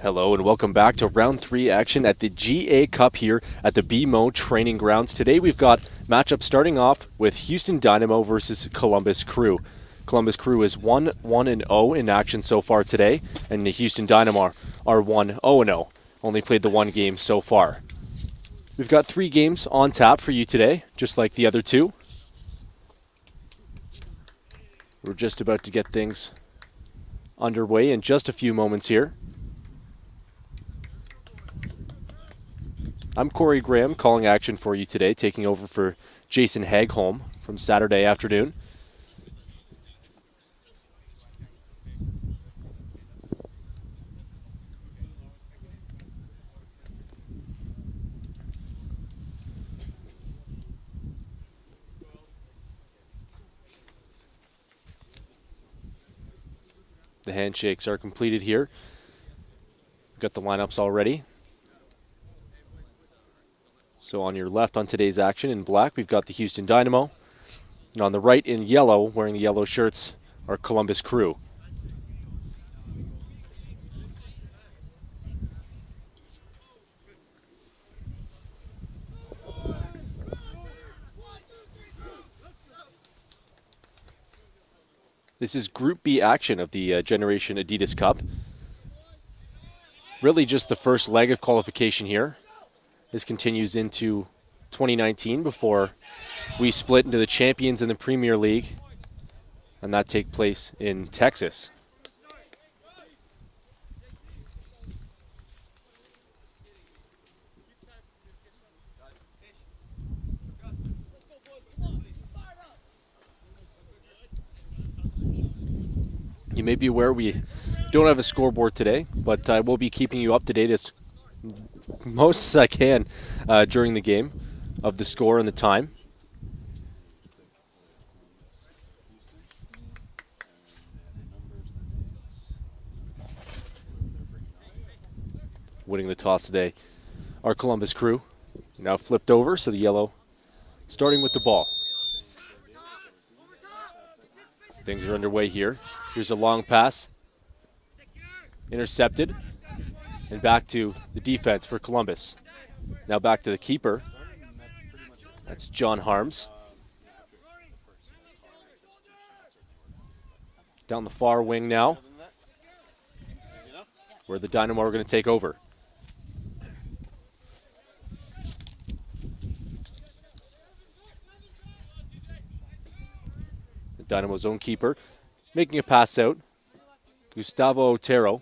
Hello and welcome back to round 3 action at the GA Cup here at the BMO Training Grounds. Today we've got matchup starting off with Houston Dynamo versus Columbus Crew. Columbus Crew is 1-0 in action so far today, and the Houston Dynamo are 1-0. Only played the one game so far. We've got 3 games on tap for you today, just like the other 2. We're just about to get things underway in just a few moments here. I'm Corey Graham calling action for you today, taking over for Jason Hagholm from Saturday afternoon. The handshakes are completed here. We've got the lineups already. So on your left on today's action in black, we've got the Houston Dynamo. And on the right in yellow, wearing the yellow shirts, are Columbus Crew. This is Group B action of the Generation Adidas Cup. Really just the first leg of qualification here. This continues into 2019 before we split into the champions in the Premier League, and that takes place in Texas. You may be aware we don't have a scoreboard today, but I will be keeping you up to date as most as I can during the game of the score and the time. Winning the toss today, our Columbus Crew. Now flipped over, so the yellow starting with the ball. Things are underway here. Here's a long pass. Intercepted. And back to the defense for Columbus. Now back to the keeper. That's John Harms. Down the far wing now, where the Dynamo are going to take over. The Dynamo's own keeper making a pass out. Gustavo Otero.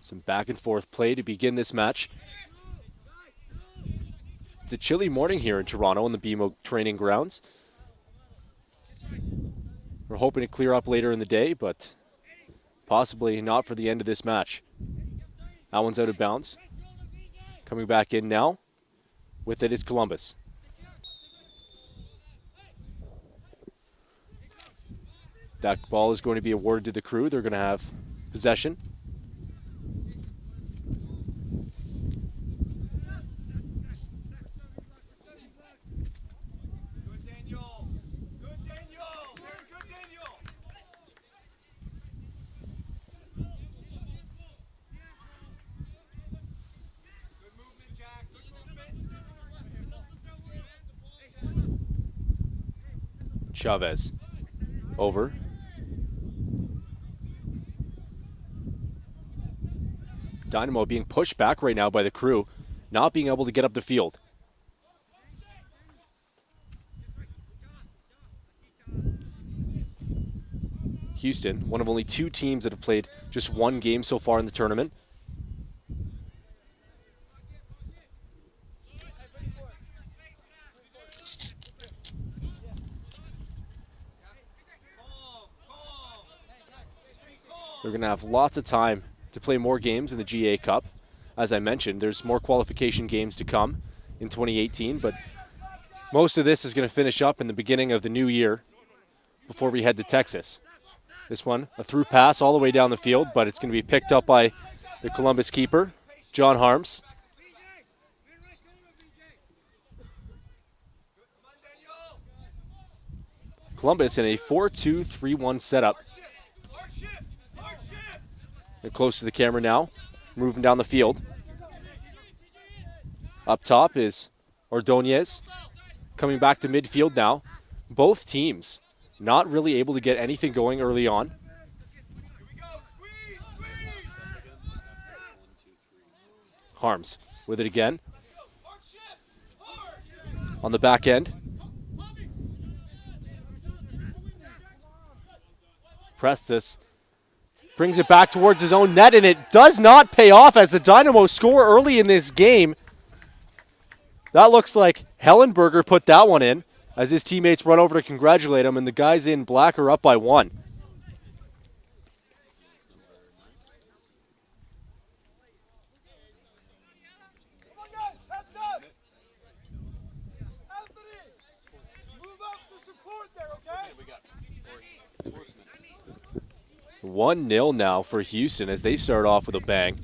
Some back and forth play to begin this match. It's a chilly morning here in Toronto in the BMO Training Grounds. We're hoping to clear up later in the day, but possibly not for the end of this match. That one's out of bounds. Coming back in now. With it is Columbus. That ball is going to be awarded to the Crew. They're going to have possession. Chavez over. Dynamo being pushed back right now by the Crew, not being able to get up the field. Houston, one of only 2 teams that have played just one game so far in the tournament. They're going to have lots of time to play more games in the GA Cup. As I mentioned, there's more qualification games to come in 2018, but most of this is going to finish up in the beginning of the new year before we head to Texas. This one, a through pass all the way down the field, but it's going to be picked up by the Columbus keeper, John Harms. Columbus in a 4-2-3-1 setup. They're close to the camera now, moving down the field. Up top is Ordonez, coming back to midfield now. Both teams not really able to get anything going early on. Harms with it again. On the back end. Prestis brings it back towards his own net, and it does not pay off as the Dynamo score early in this game. That looks like Hellenberger put that one in as his teammates run over to congratulate him, and the guys in black are up by 1. Come on, guys, heads up! Anthony, move up to support there, okay? 1-0 now for Houston as they start off with a bang.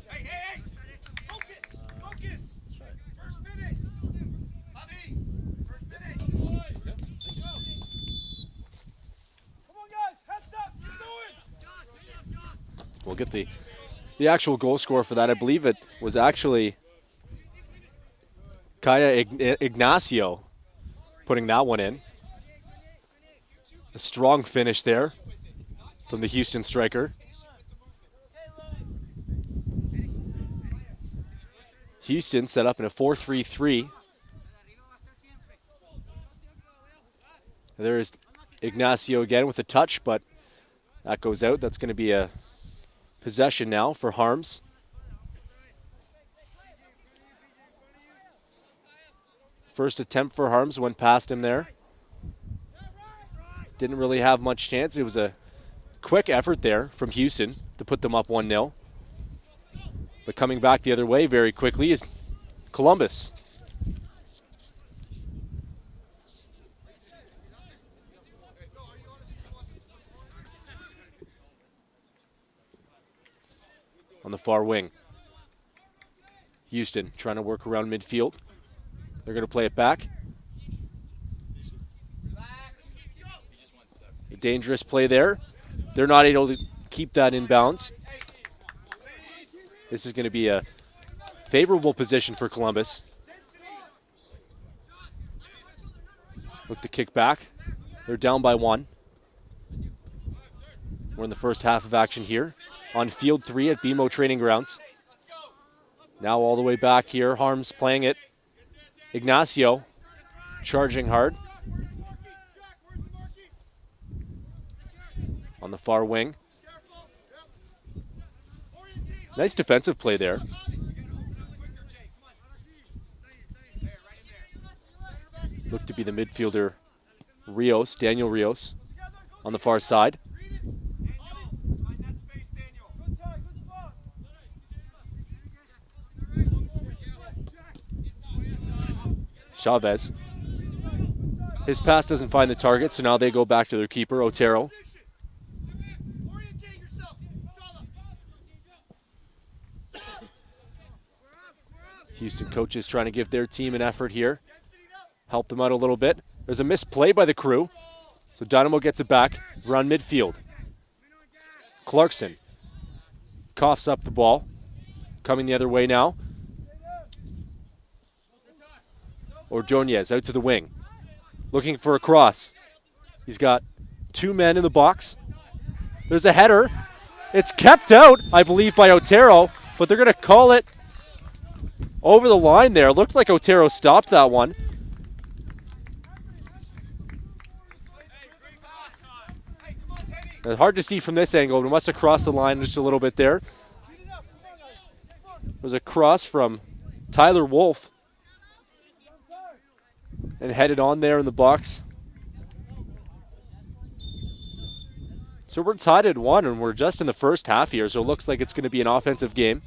Hey! Focus! First minute! Bobby! First minute! Come on, guys, heads up! Keep going! We'll get the actual goal scorer for that. I believe it was actually Kaya Ignacio putting that one in. A strong finish there from the Houston striker. Houston set up in a 4-3-3. There's Ignacio again with a touch, but that goes out. That's going to be a possession now for Harms. First attempt for Harms went past him there. Didn't really have much chance. It was a quick effort there from Houston to put them up 1-0. But coming back the other way very quickly is Columbus. On the far wing. Houston trying to work around midfield. They're going to play it back. A dangerous play there. They're not able to keep that in bounds. This is going to be a favorable position for Columbus. Look to kick back. They're down by 1. We're in the first half of action here on Field 3 at BMO Training Grounds. Now all the way back here, Harms playing it. Ignacio charging hard. On the far wing. Nice defensive play there. Looked to be the midfielder Rios, Daniel Rios, on the far side. Chavez. His pass doesn't find the target, so now they go back to their keeper, Otero. Houston coaches trying to give their team an effort here. Help them out a little bit. There's a misplay by the Crew. So Dynamo gets it back around midfield. Clarkson coughs up the ball. Coming the other way now. Ordonez out to the wing. Looking for a cross. He's got 2 men in the box. There's a header. It's kept out, I believe, by Otero, but they're going to call it over the line there. Looked like Otero stopped that one. It's hard to see from this angle, but it must have crossed the line just a little bit there. There's a cross from Tyler Wolf and headed on there in the box. So we're tied at 1, and we're just in the first half here, so it looks like it's going to be an offensive game.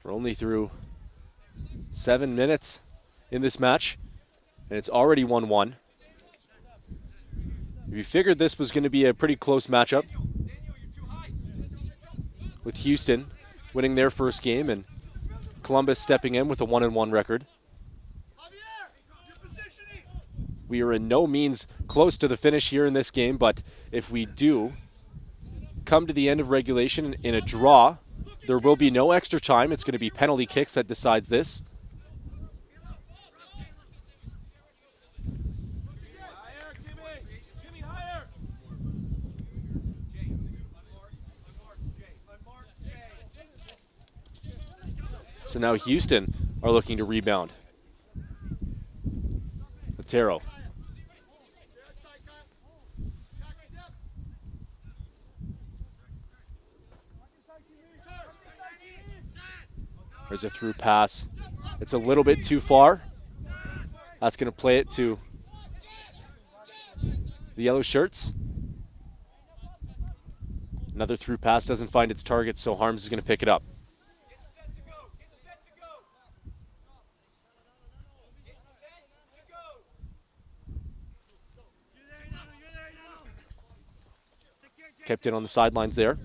We're only through 7 minutes in this match, and it's already 1-1. We figured this was going to be a pretty close matchup, with Houston winning their first game and Columbus stepping in with a 1-1 record. We are in no means close to the finish here in this game, but if we do come to the end of regulation in a draw, there will be no extra time. It's going to be penalty kicks that decides this. So now Houston are looking to rebound. Otero. There's a through pass. It's a little bit too far. That's going to play it to the yellow shirts. Another through pass doesn't find its target, so Harms is going to pick it up. Kept it on the sidelines there.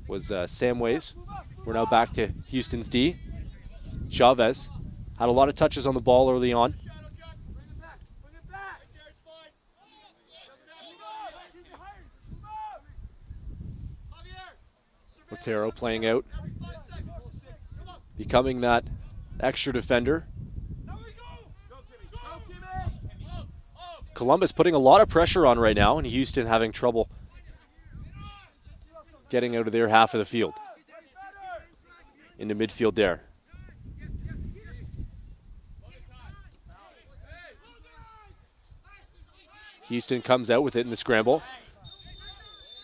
Was Samways. We're now back to Houston's D. Chavez had a lot of touches on the ball early on. Otero playing out, becoming that extra defender. Columbus putting a lot of pressure on right now, and Houston having trouble getting out of their half of the field. Into midfield there. Houston comes out with it in the scramble.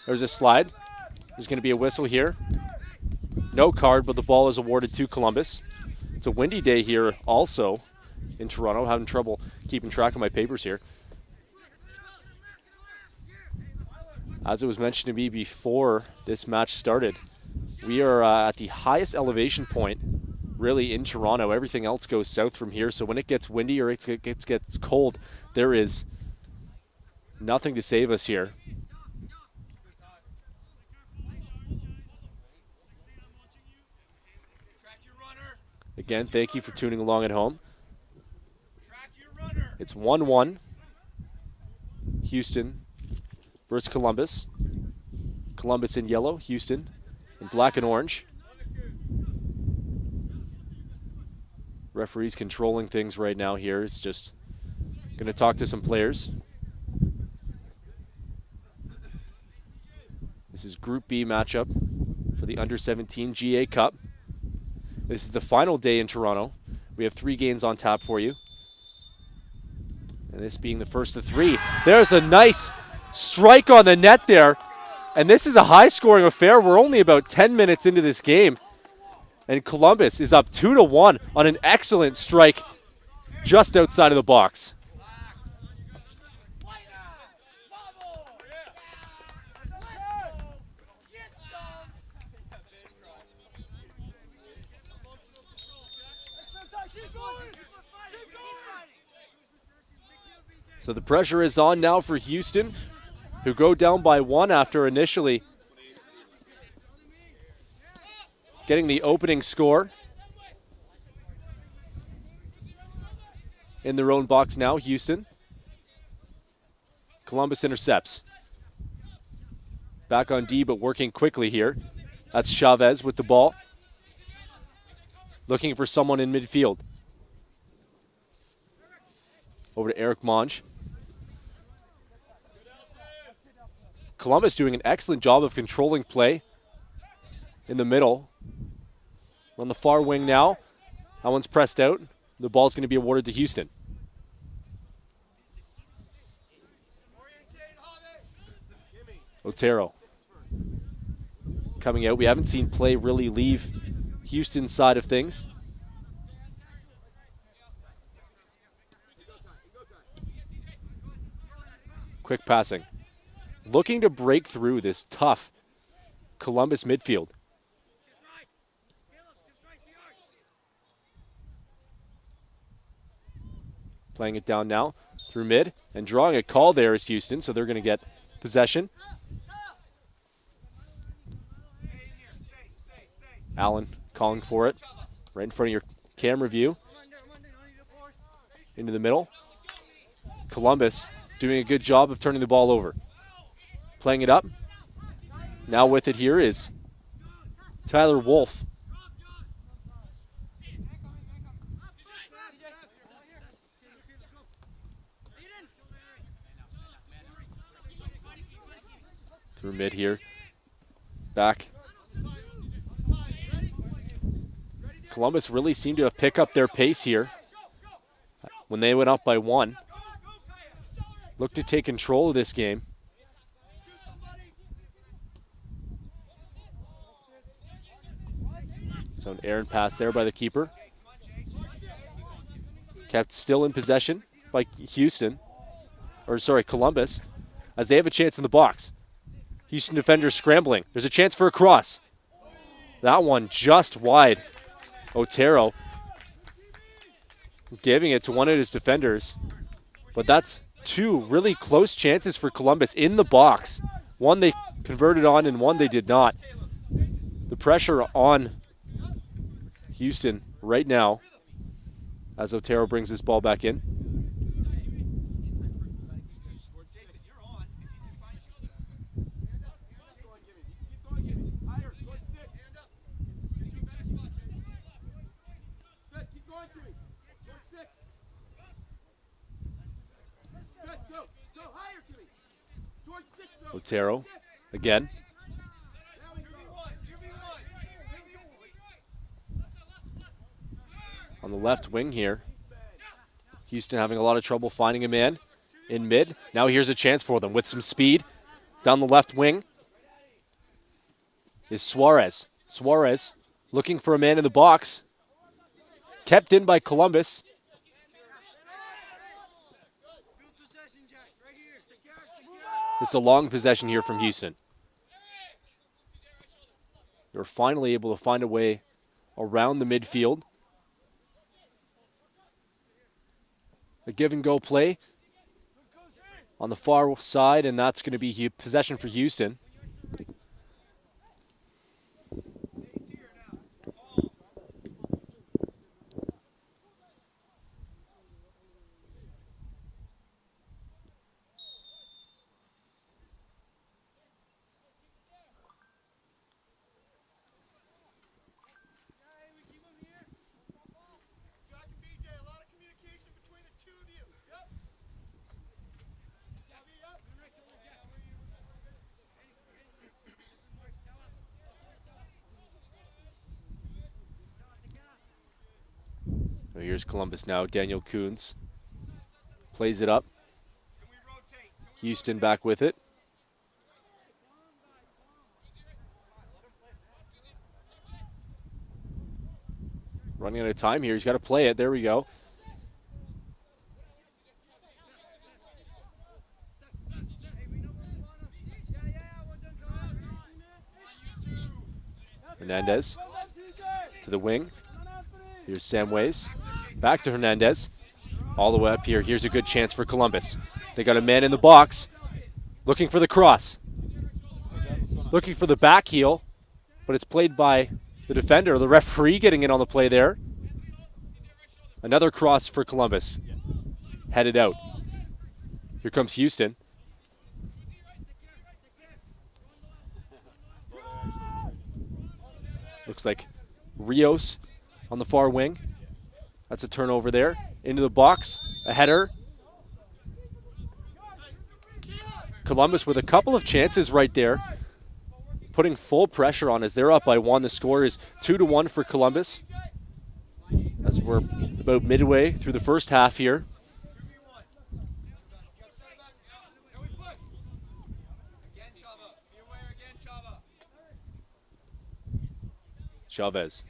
There's a slide. There's going to be a whistle here. No card, but the ball is awarded to Columbus. It's a windy day here also in Toronto. Having trouble keeping track of my papers here. As it was mentioned to me before this match started, we are at the highest elevation point really in Toronto. Everything else goes south from here, so when it gets windy or it gets cold, there is nothing to save us here. Again, thank you for tuning along at home. It's 1-1. Houston versus Columbus. Columbus in yellow, Houston in black and orange. Referee's controlling things right now here. It's just going to talk to some players. This is Group B matchup for the Under-17 GA Cup. This is the final day in Toronto. We have 3 games on tap for you. And this being the first of 3. There's a nice strike on the net there. And this is a high-scoring affair. We're only about 10 minutes into this game. And Columbus is up 2-1 on an excellent strike just outside of the box. So the pressure is on now for Houston, who go down by 1 after initially getting the opening score. In their own box now, Houston. Columbus intercepts. Back on D, but working quickly here. That's Chavez with the ball. Looking for someone in midfield. Over to Eric Monge. Columbus doing an excellent job of controlling play in the middle. On the far wing now. That one's pressed out. The ball's going to be awarded to Houston. Otero coming out. We haven't seen play really leave Houston's side of things. Quick passing. Looking to break through this tough Columbus midfield. Playing it down now through mid and drawing a call there is Houston, so they're going to get possession. Allen calling for it. Right in front of your camera view. Into the middle. Columbus doing a good job of turning the ball over. Playing it up. Now with it here is Tyler Wolf. Through mid here. Back. Columbus really seemed to have picked up their pace here when they went up by 1. Looked to take control of this game. So an errant pass there by the keeper. Kept still in possession by Columbus, as they have a chance in the box. Houston defenders scrambling. There's a chance for a cross. That one just wide. Otero giving it to one of his defenders. But that's 2 really close chances for Columbus in the box. One they converted on and one they did not. The pressure on Houston right now as Otero brings this ball back in. Otero again. On the left wing here. Houston having a lot of trouble finding a man in mid. Now here's a chance for them with some speed. Down the left wing is Suarez. Suarez looking for a man in the box. Kept in by Columbus. This is a long possession here from Houston. They're finally able to find a way around the midfield. A give-and-go play on the far side, and that's going to be possession for Houston. So here's Columbus now. Daniel Coons plays it up. Houston back with it. Running out of time here. He's got to play it. There we go. Hernandez to the wing. Here's Samways. Back to Hernandez. All the way up here. Here's a good chance for Columbus. They got a man in the box. Looking for the cross. Looking for the back heel. But it's played by the defender. The referee getting in on the play there. Another cross for Columbus. Headed out. Here comes Houston. Looks like Rios on the far wing. That's a turnover there. Into the box. A header. Columbus with a couple of chances right there. Putting full pressure on as they're up by 1. The score is 2-1 for Columbus. As we're about midway through the first half here. Chavez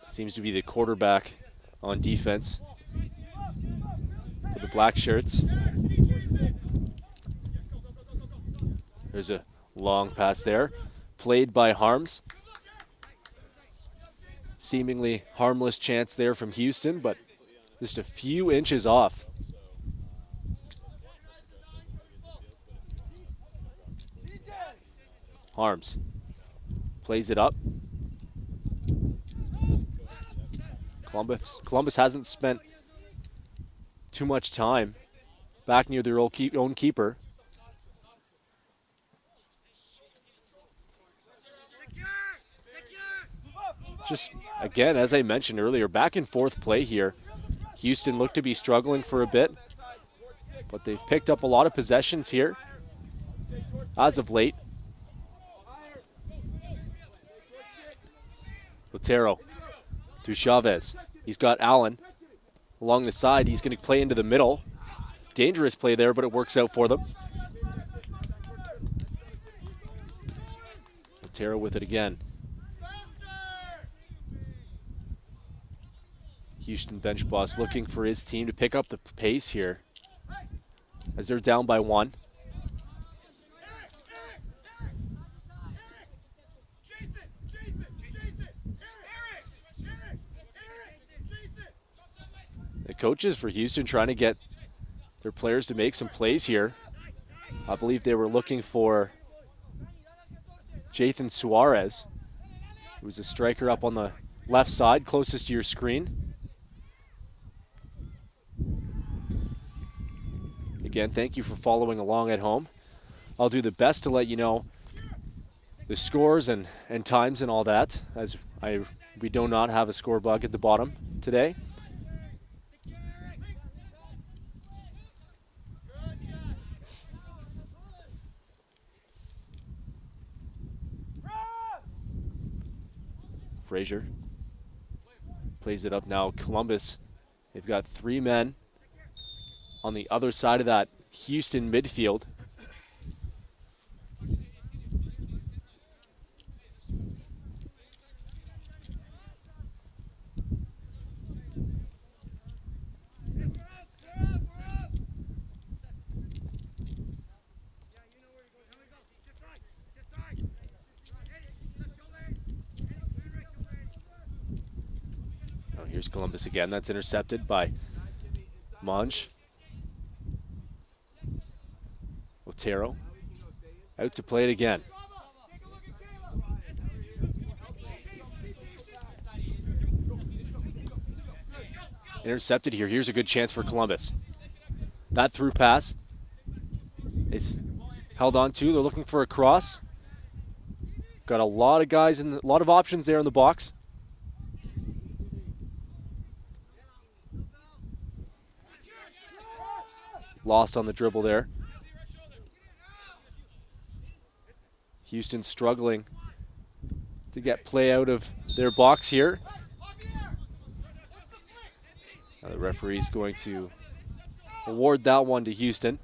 seems to be the quarterback on defense for the Black Shirts. There's a long pass there, played by Harms. Seemingly harmless chance there from Houston, but just a few inches off. Harms plays it up. Columbus hasn't spent too much time back near their own keeper. Just, again, as I mentioned earlier, back and forth play here. Houston looked to be struggling for a bit, but they've picked up a lot of possessions here as of late. Otero to Chavez. He's got Allen along the side. He's going to play into the middle. Dangerous play there, but it works out for them. Otero with it again. Houston bench boss looking for his team to pick up the pace here as they're down by 1. The coaches for Houston trying to get their players to make some plays here. I believe they were looking for Jathan Suarez, who's a striker up on the left side, closest to your screen. Again, thank you for following along at home. I'll do the best to let you know the scores and times and all that, as we do not have a score bug at the bottom today. Frazier plays it up now. Columbus, they've got 3 men on the other side of that Houston midfield. Oh, here's Columbus again. That's intercepted by Monge. Otero out to play it again. Intercepted here. Here's a good chance for Columbus. That through pass is held on to. They're looking for a cross. Got a lot of guys and a lot of options there in the box. Lost on the dribble there. Houston struggling to get play out of their box here. Now the referee's going to award that one to Houston.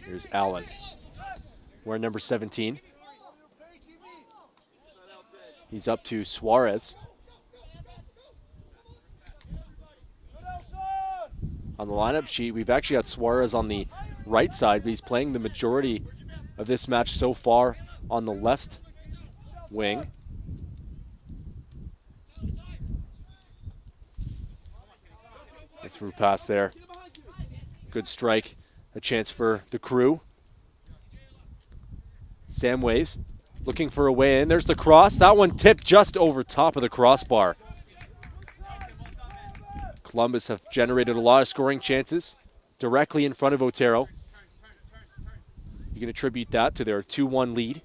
Here's Allen. We're number 17. He's up to Suarez. On the lineup sheet, we've actually got Suarez on the right side, but he's playing the majority of this match so far on the left wing. The through pass there. Good strike. A chance for the Crew. Samways looking for a way in. There's the cross. That one tipped just over top of the crossbar. Columbus have generated a lot of scoring chances directly in front of Otero. You can attribute that to their 2-1 lead.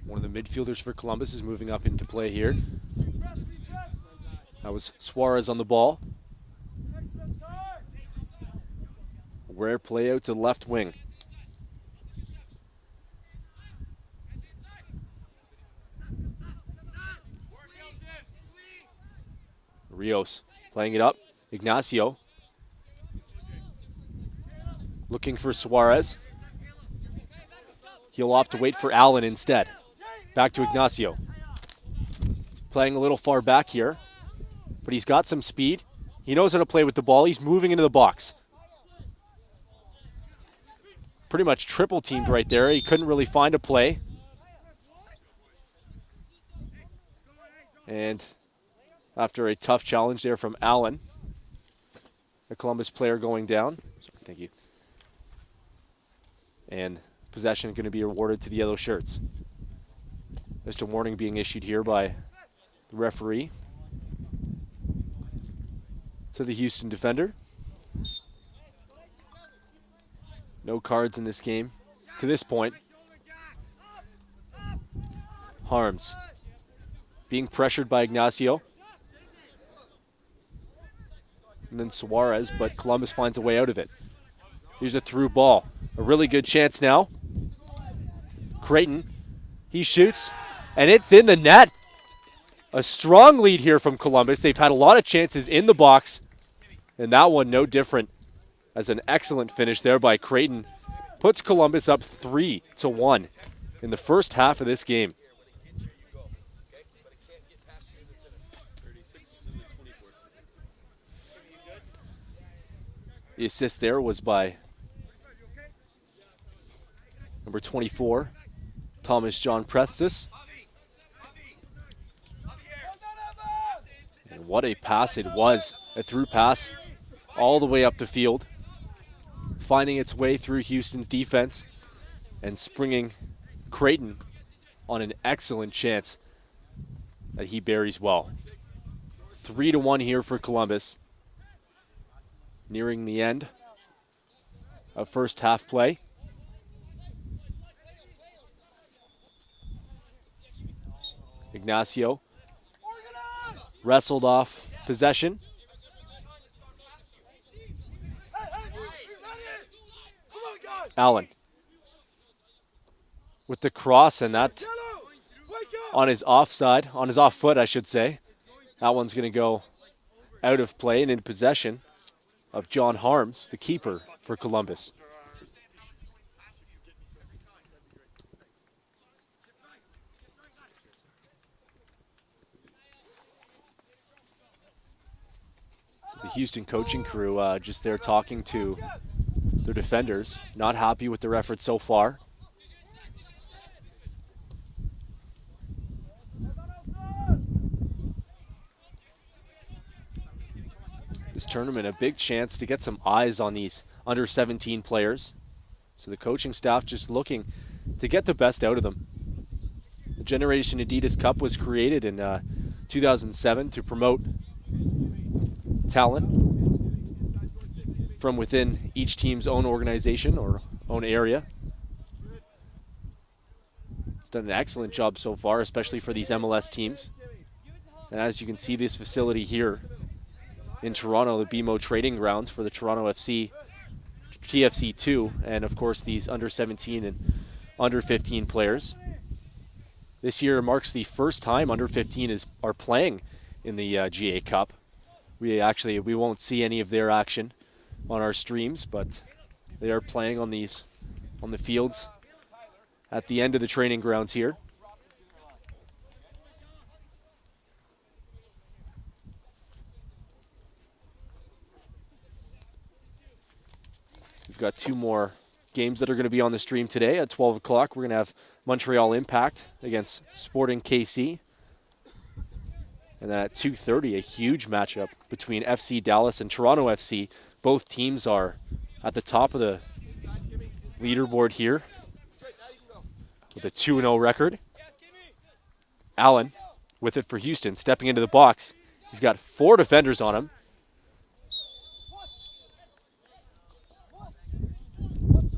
One of the midfielders for Columbus is moving up into play here. That was Suarez on the ball. Rare play out to left wing. Rios playing it up. Ignacio looking for Suarez. He'll opt to wait for Allen instead. Back to Ignacio. Playing a little far back here, but he's got some speed. He knows how to play with the ball. He's moving into the box. Pretty much triple teamed right there. He couldn't really find a play. And after a tough challenge there from Allen, the Columbus player going down. Sorry, thank you. And possession going to be awarded to the yellow shirts. Just a warning being issued here by the referee to the Houston defender. No cards in this game to this point. Harms being pressured by Ignacio. And then Suarez, but Columbus finds a way out of it. Here's a through ball. A really good chance now. Creighton, he shoots, and it's in the net. A strong lead here from Columbus. They've had a lot of chances in the box, and that one no different. As an excellent finish there by Creighton puts Columbus up 3-1 in the first half of this game. The assist there was by number 24, Thomas John Prestis. And what a pass it was. A through pass all the way up the field, finding its way through Houston's defense and springing Creighton on an excellent chance that he buries well. 3-1 here for Columbus. Nearing the end of first half play. Ignacio wrestled off possession. Allen with the cross, and that on his offside, on his off foot, I should say. That one's going to go out of play and in possession of John Harms, the keeper for Columbus. So the Houston coaching crew just there talking to their defenders, not happy with their efforts so far. This tournament, a big chance to get some eyes on these under 17 players. So the coaching staff just looking to get the best out of them. The Generation Adidas Cup was created in 2007 to promote talent from within each team's own organization or own area. It's done an excellent job so far, especially for these MLS teams. And as you can see, this facility here in Toronto, the BMO Trading Grounds for the Toronto FC, TFC2, and of course these under 17 and under 15 players. This year marks the first time under 15 are playing in the GA Cup. We won't see any of their action on our streams, but they are playing on the fields at the end of the training grounds here. We've got two more games that are going to be on the stream today. At 12 o'clock, we're going to have Montreal Impact against Sporting KC. And then at 2:30, a huge matchup between FC Dallas and Toronto FC. Both teams are at the top of the leaderboard here with a 2-0 record. Allen with it for Houston, stepping into the box. He's got 4 defenders on him.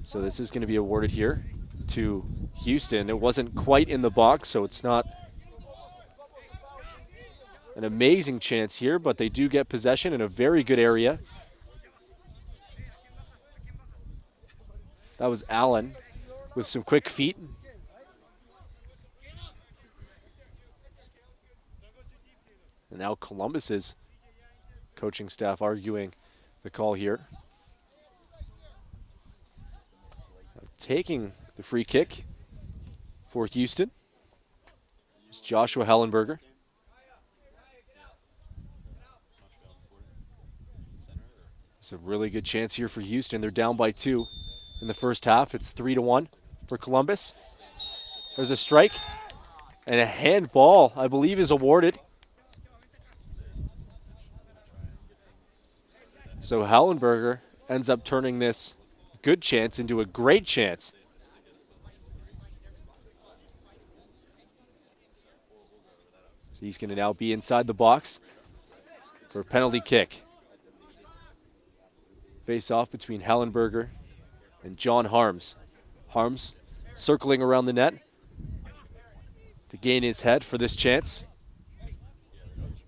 So this is going to be awarded here to Houston. It wasn't quite in the box, so it's not an amazing chance here, but they do get possession in a very good area. That was Allen with some quick feet. And now Columbus's coaching staff arguing the call here. Taking the free kick for Houston. It's Joshua Hellenberger. It's a really good chance here for Houston. They're down by 2 in the first half. It's 3-1 for Columbus. There's a strike, and a handball, I believe, is awarded. So Hellenberger ends up turning this good chance into a great chance. So he's going to now be inside the box for a penalty kick. Face off between Hellenberger and John Harms. Harms circling around the net to gain his head for this chance.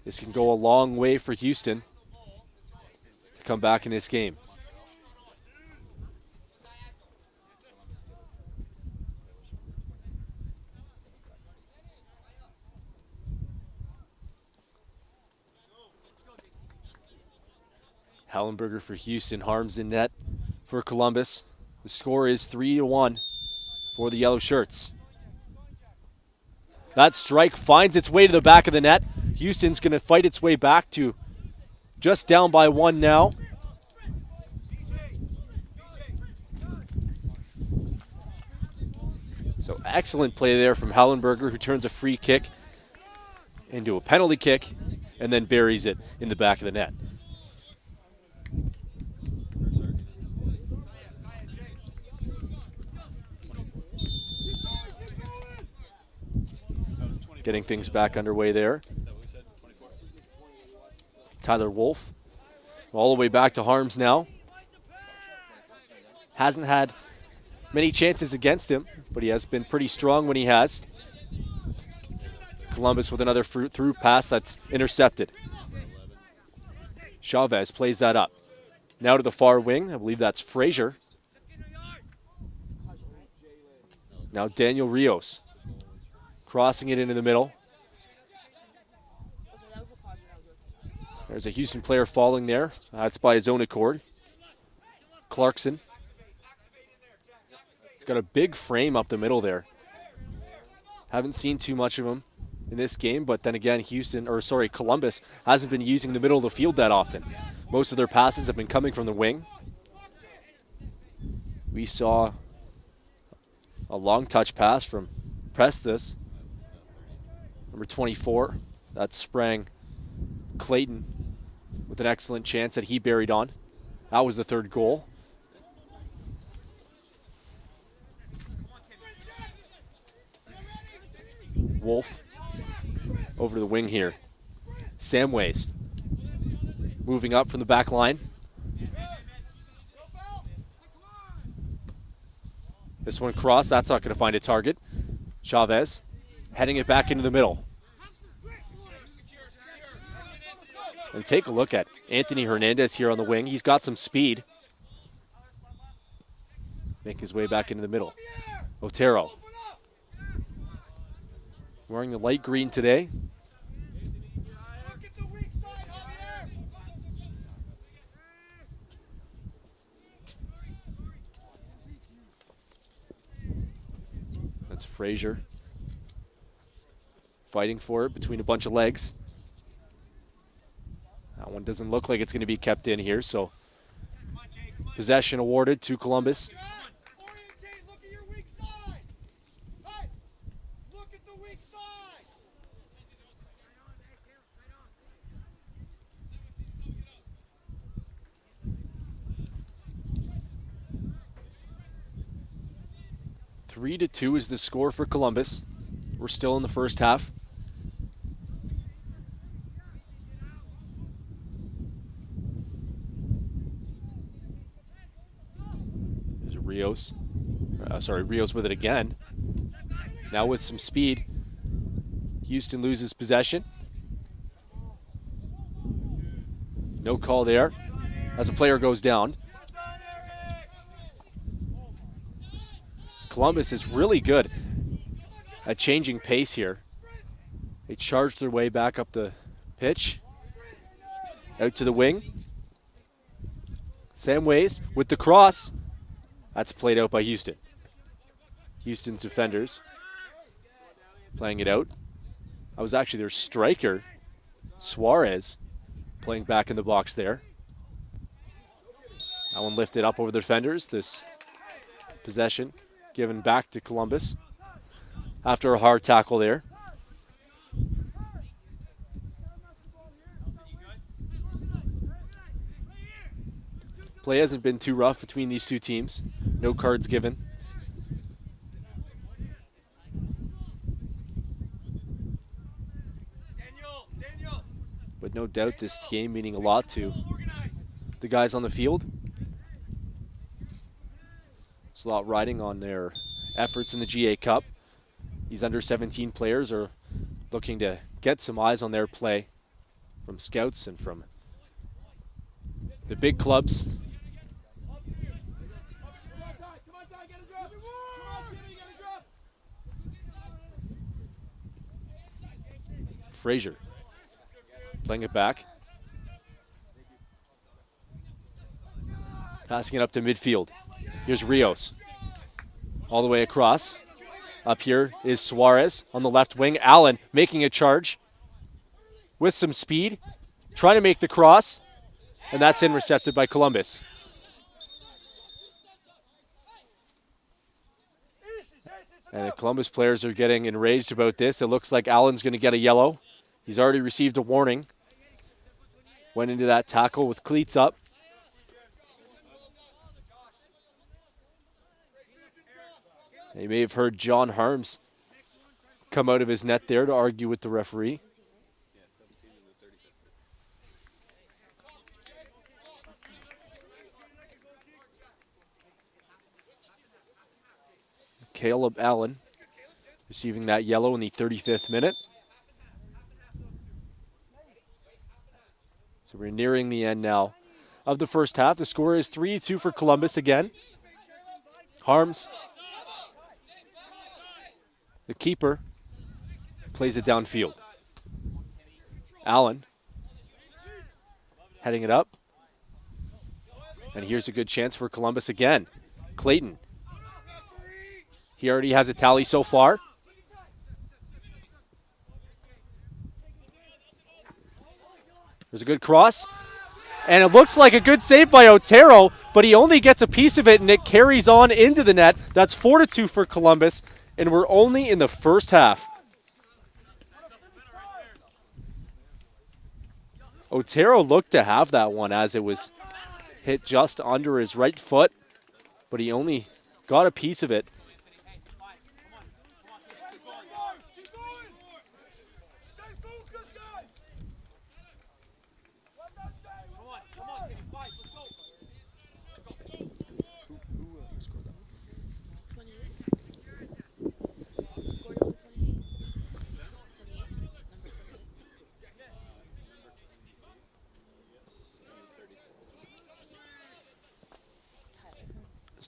This can go a long way for Houston to come back in this game. Hellenberger for Houston, Harms in net for Columbus. The score is 3-1 for the Yellow Shirts. That strike finds its way to the back of the net. Houston's going to fight its way back to just down by 1 now. So excellent play there from Hellenberger, who turns a free kick into a penalty kick and then buries it in the back of the net. Getting things back underway there. Tyler Wolf all the way back to Harms now. Hasn't had many chances against him, but he has been pretty strong when he has. Columbus with another through pass that's intercepted. Chavez plays that up. Now to the far wing. I believe that's Frazier. Now Daniel Rios. Crossing it into the middle. There's a Houston player falling there. That's by his own accord. Clarkson. He's got a big frame up the middle there. Haven't seen too much of him in this game, but then again, Columbus hasn't been using the middle of the field that often. Most of their passes have been coming from the wing. We saw a long touch pass from Prestes. Number 24, that sprang Clayton with an excellent chance that he buried on. That was the third goal. Wolf over to the wing here. Samways moving up from the back line. This one crossed, that's not going to find a target. Chavez heading it back into the middle. And take a look at Anthony Hernandez here on the wing. He's got some speed. Make his way back into the middle. Otero. Wearing the light green today. That's Frazier. Fighting for it between a bunch of legs. That one doesn't look like it's going to be kept in here, so possession awarded to Columbus. Look at your weak side. Hey, look at the weak side. 3-2 is the score for Columbus. We're still in the first half. There's Rios. Rios with it again. Now with some speed. Houston loses possession. No call there as a player goes down. Columbus is really good at changing pace here. They charge their way back up the pitch. Out to the wing. Samways with the cross. That's played out by Houston. Houston's defenders playing it out. That was actually their striker, Suarez, playing back in the box there. That one lifted up over the defenders. This possession given back to Columbus after a hard tackle there. Play hasn't been too rough between these two teams. No cards given. But no doubt this game meaning a lot to the guys on the field. It's a lot riding on their efforts in the GA Cup. These under 17 players are looking to get some eyes on their play from scouts and from the big clubs. Frazier playing it back. Passing it up to midfield. Here's Rios. All the way across. Up here is Suarez on the left wing. Allen making a charge with some speed. Trying to make the cross. And that's intercepted by Columbus. And the Columbus players are getting enraged about this. It looks like Allen's going to get a yellow. He's already received a warning. Went into that tackle with cleats up. You may have heard John Harms come out of his net there to argue with the referee. Caleb Allen receiving that yellow in the 35th minute. So we're nearing the end now of the first half. The score is 3-2 for Columbus again. Harms, the keeper, plays it downfield. Allen heading it up. And here's a good chance for Columbus again. Clayton. He already has a tally so far. There's a good cross. And it looks like a good save by Otero, but he only gets a piece of it and it carries on into the net. That's 4-2 for Columbus, and we're only in the first half. Otero looked to have that one as it was hit just under his right foot, but he only got a piece of it.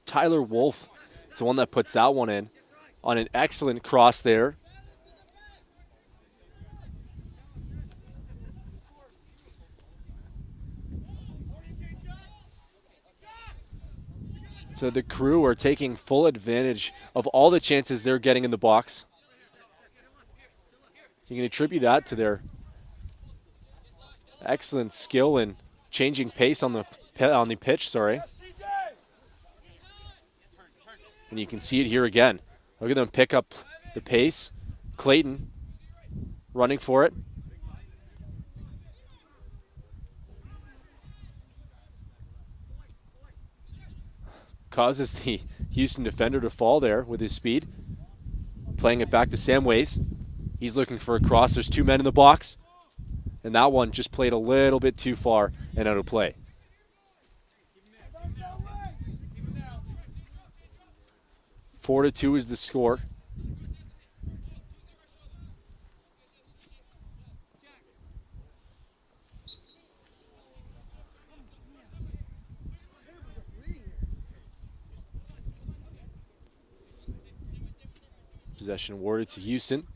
Tyler Wolf is the one that puts that one in on an excellent cross there. So the Crew are taking full advantage of all the chances they're getting in the box. You can attribute that to their excellent skill in changing pace on the pitch, sorry. And you can see it here again. Look at them pick up the pace. Clayton running for it. Causes the Houston defender to fall there with his speed. Playing it back to Samways. He's looking for a cross. There's two men in the box. And that one just played a little bit too far and out of play. Four to 2 is the score. Possession awarded to Houston.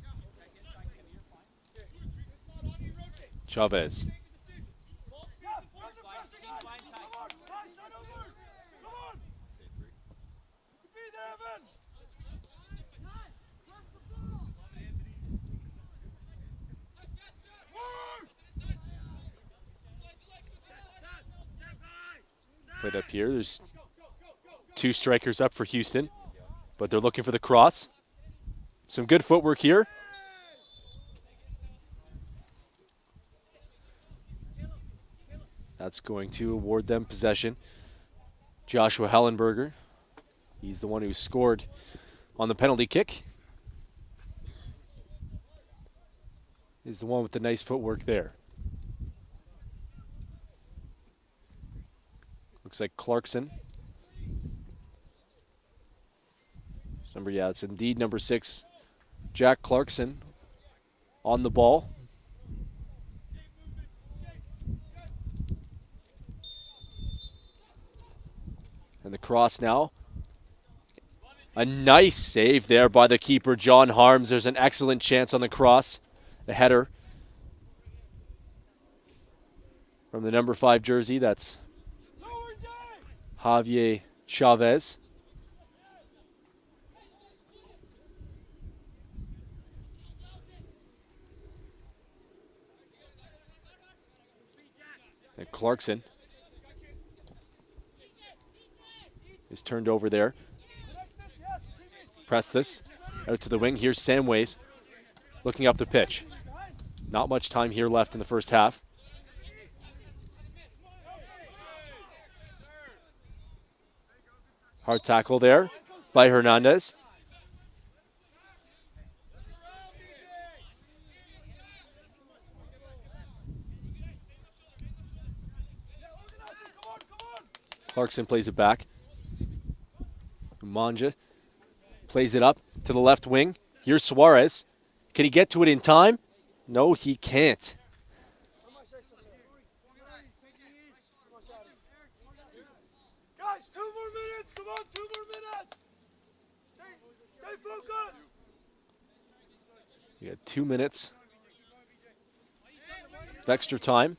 Chavez. Played up here. There's two strikers up for Houston, but they're looking for the cross. Some good footwork here. That's going to award them possession. Joshua Hellenberger, he's the one who scored on the penalty kick. Is the one with the nice footwork there. Looks like Clarkson. It's indeed number 6, Jack Clarkson, on the ball. And the cross now. A nice save there by the keeper, John Harms. There's an excellent chance on the cross. A header from the number 5 jersey. That's Javier Chavez. And Clarkson is turned over there. Press this out to the wing. Here's Samways looking up the pitch. Not much time here left in the first half. Hard tackle there by Hernandez. Clarkson plays it back. Umanja plays it up to the left wing. Here's Suarez. Can he get to it in time? No, he can't. Guys, 2 more minutes. Come on, 2 more minutes. Stay focused. You got 2 minutes of extra time.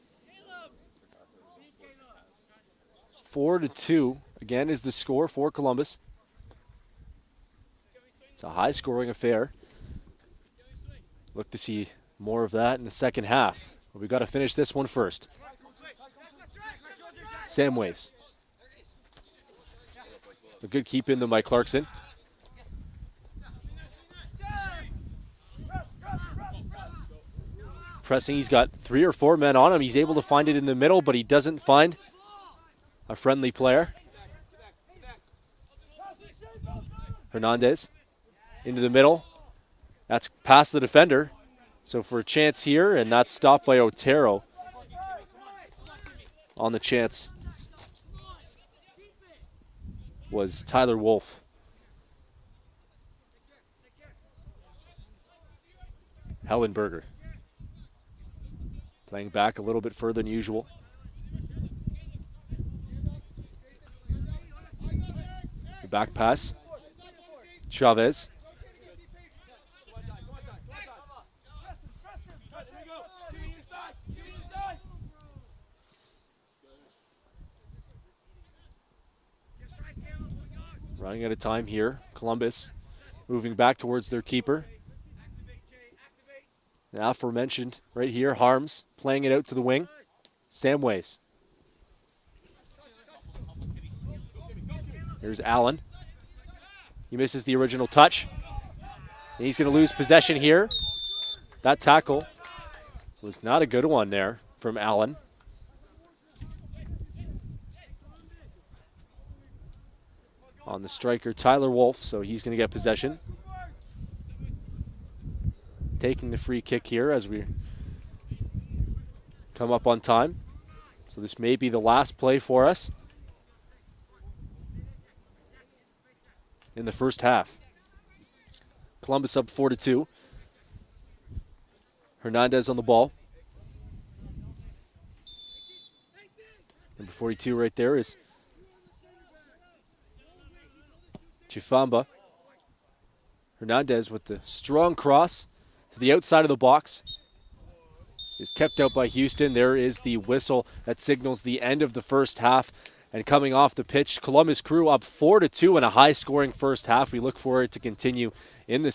4-2, again, is the score for Columbus. It's a high-scoring affair. Look to see more of that in the second half. But we've got to finish this one first. Samways. A good keep in them by Clarkson. Pressing, he's got 3 or 4 men on him. He's able to find it in the middle, but he doesn't find a friendly player. Hernandez into the middle. That's past the defender. So for a chance here, and that's stopped by Otero on the chance was Tyler Wolf. Hellenberger playing back a little bit further than usual. The back pass. Chavez. Running out of time here. Columbus moving back towards their keeper. The aforementioned right here, Harms playing it out to the wing. Samways. Here's Allen. He misses the original touch. And he's going to lose possession here. That tackle was not a good one there from Allen. On the striker, Tyler Wolf, so he's going to get possession. Taking the free kick here as we come up on time. So this may be the last play for us in the first half. Columbus up 4-2. Hernandez on the ball. Number 42 right there is Chifamba. Hernandez with the strong cross to the outside of the box. Is kept out by Houston. There is the whistle that signals the end of the first half. And coming off the pitch, Columbus Crew up 4-2 in a high-scoring first half. We look for it to continue in this